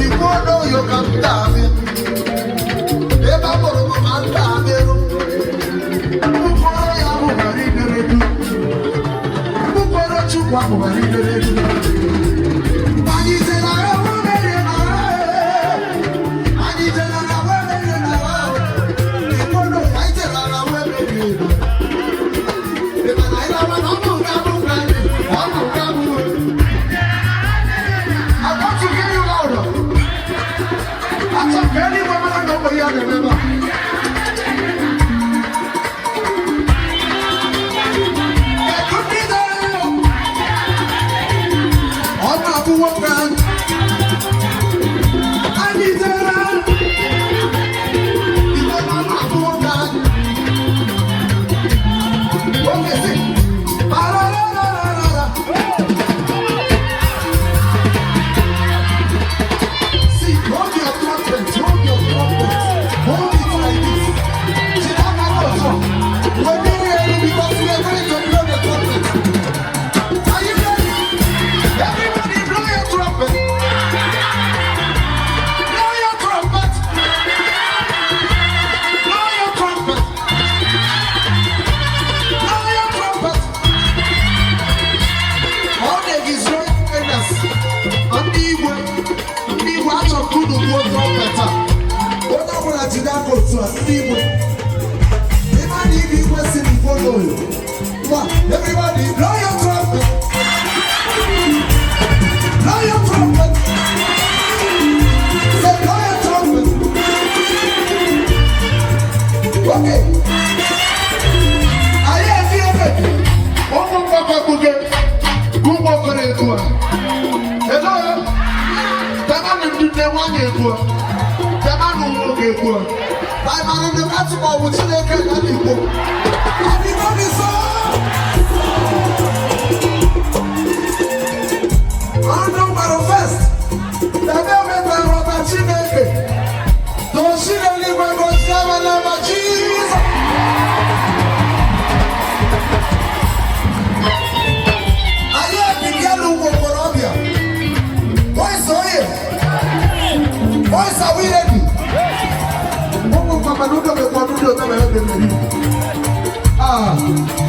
Ikwo Noyo kamtavi, eba moro mantaveru. Ukoro ya muharineredu, ukoro chukwa muharineredu. Anitela ya mumerena, anitela ya mumerena. Ikwo Noyo anitela ya mumerena. Eba na ila wana munga munga, munga munga. Any woman I know where you remember. It could be there. On my woman. I need her. Because I'm a woman. What is it? Everybody, blow your trumpet. Blow your trumpet. Say, blow your trumpet. Okay.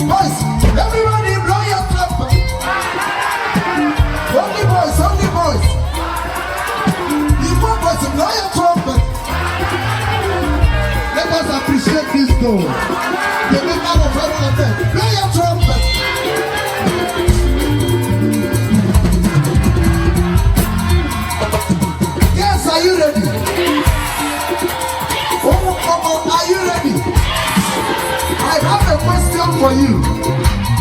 Boys, everybody blow your trumpet. Only boys, only boys. You want boys to blow your trumpet. Let us appreciate this goal. The big man of every of them. Blow your trumpet. Yes, are you ready? Oh, are you ready? I have a question for you.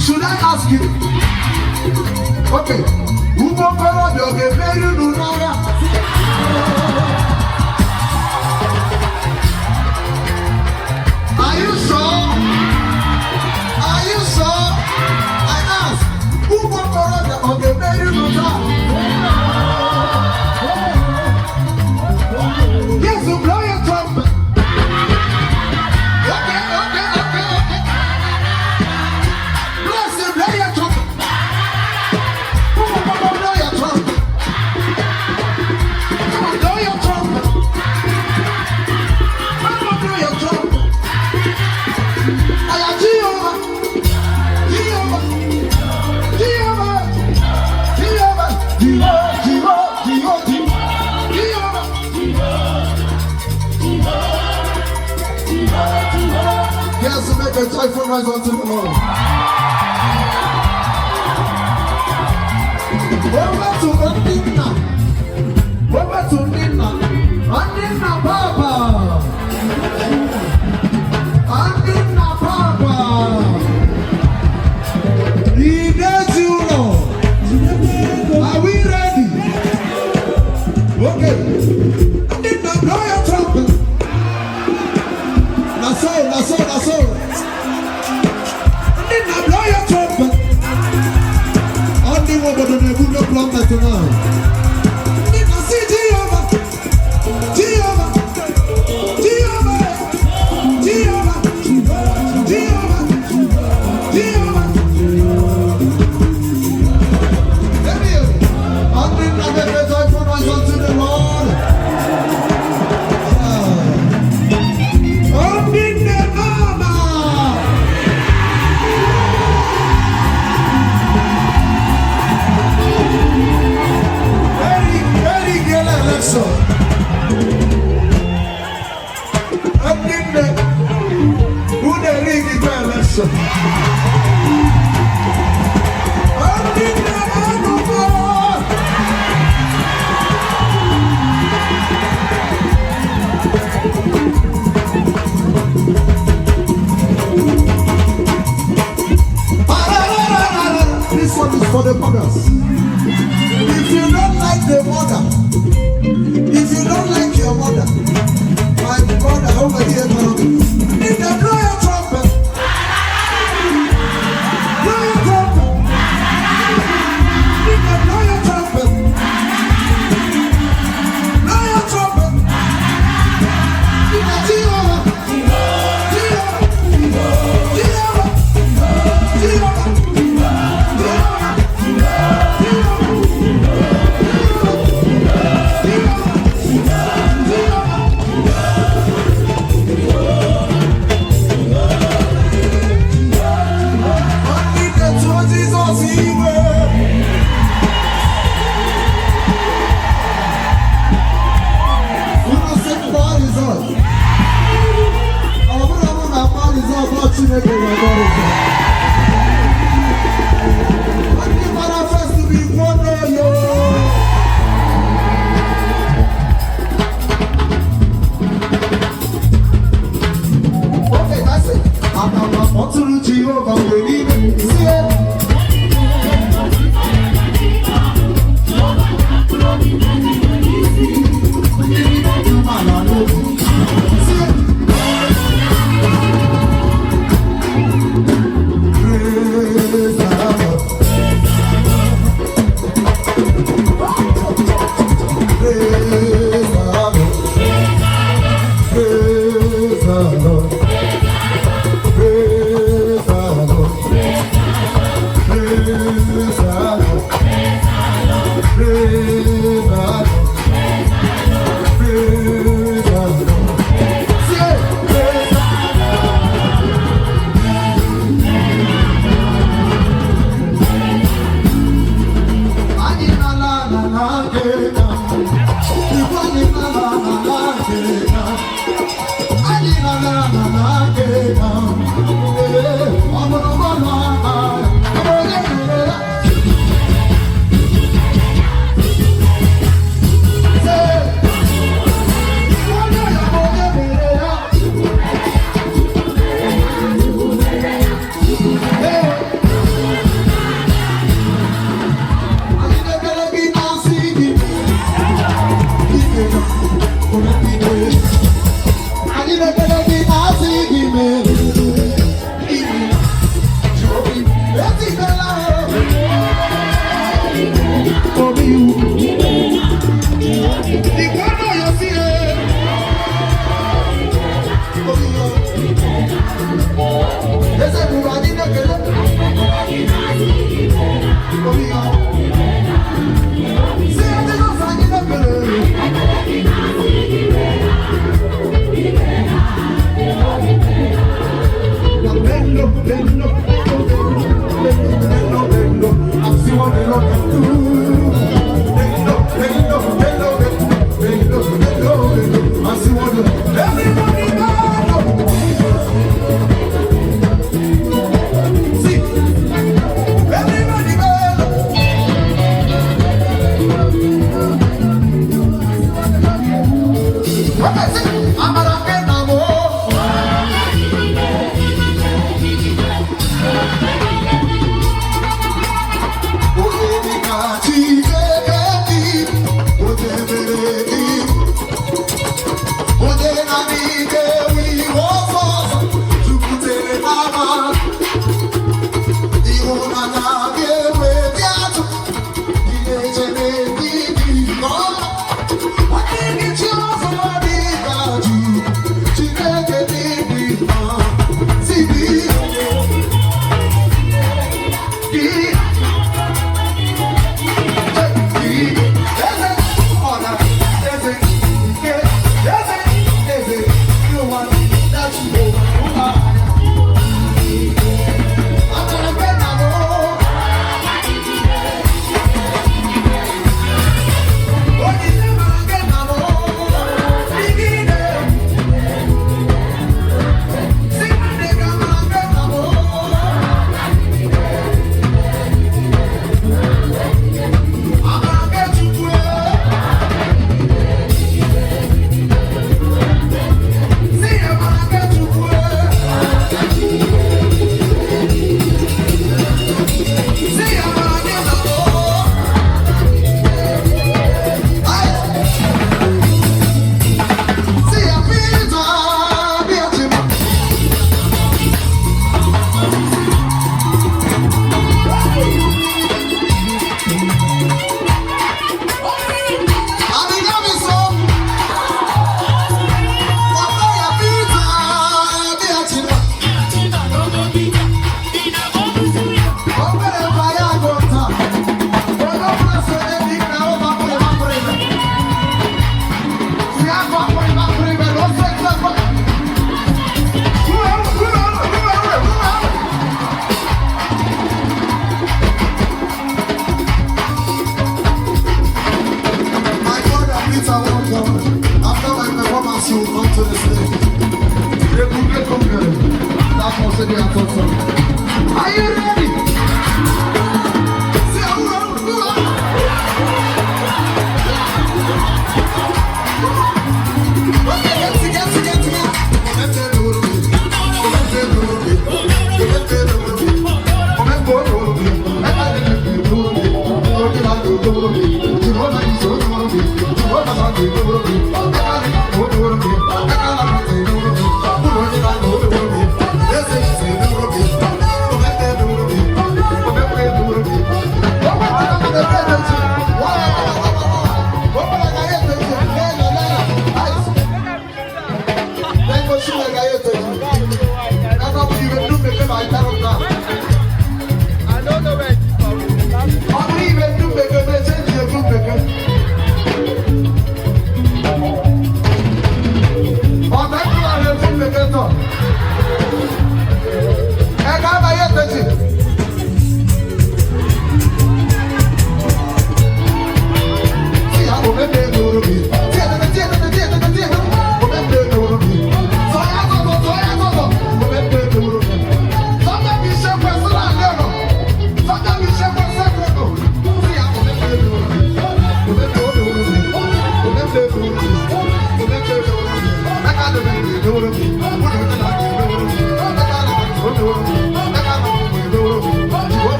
Should I ask you? Okay. Are you sure? Are you sure? I ask. Yes, you blow your trumpet. Yes, make a joyful noise unto the Lord. Over to Nina. Over to Nina. Nina Papa. Nina Papa. He does you know. Are we ready? Okay. Nina, blow your trumpet. That's all. Nina, blow your trumpet. Only one but the good trumpet now. Nina, see Jehovah. Only not the joyful noise unto the Lord. This one is for the mothers. If you don't like the mother, if you don't like your mother, my brother over here, if they blow your trumpet, blow your trumpet. If they blow your trumpet, blow your trumpet. If they Jehovah, manifest to be Ikwo Noyo. Okay, that's it. I'm not to Jehovah. We need to see it.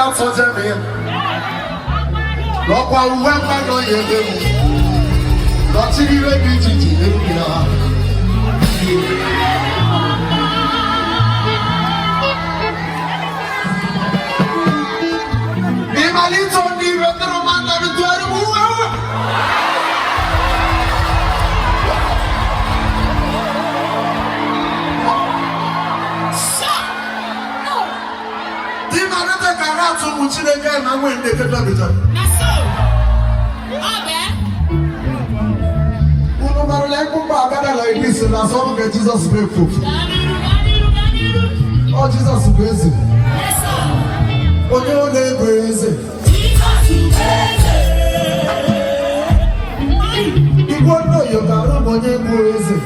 out for them here. Look what we went back on your table. Not to be ready to do like this, and that's all that Jesus prayed for. Oh, Jesus is crazy. Oh, your neighbor is it? Ikwo Noyo karo Onyebuchi is it?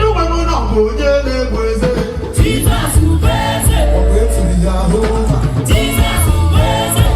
You will not go, your neighbor is it? Jesus is crazy. Oh, wait till you are over. Jesus is crazy.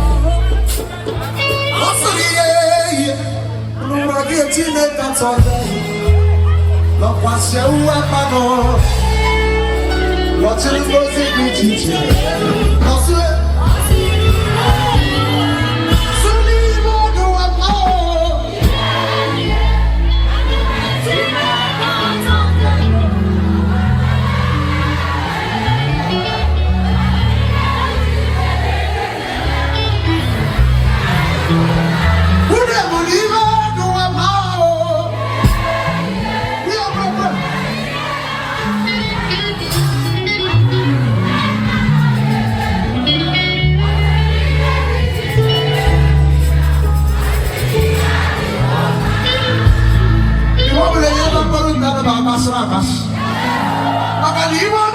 Maka liwa